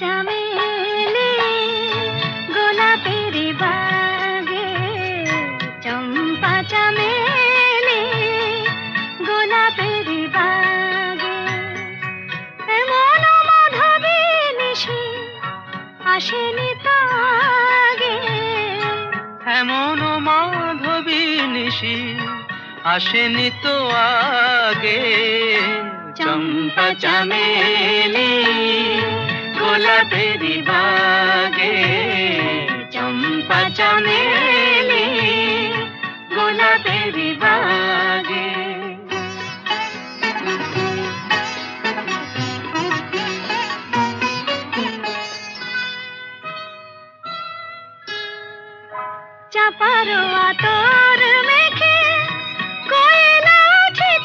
চামেলি গোলাপের বাগে, চম্পা চামেলি গোলাপের বাগে, এমন মাধবী নিশি আসেনি তো আগে, এমন মাধবী নিশি আসেনি তো আগে। চম্পা চামেলি গোলাপের বাগে, চম্পা চামেলি গোলাপের বাগে।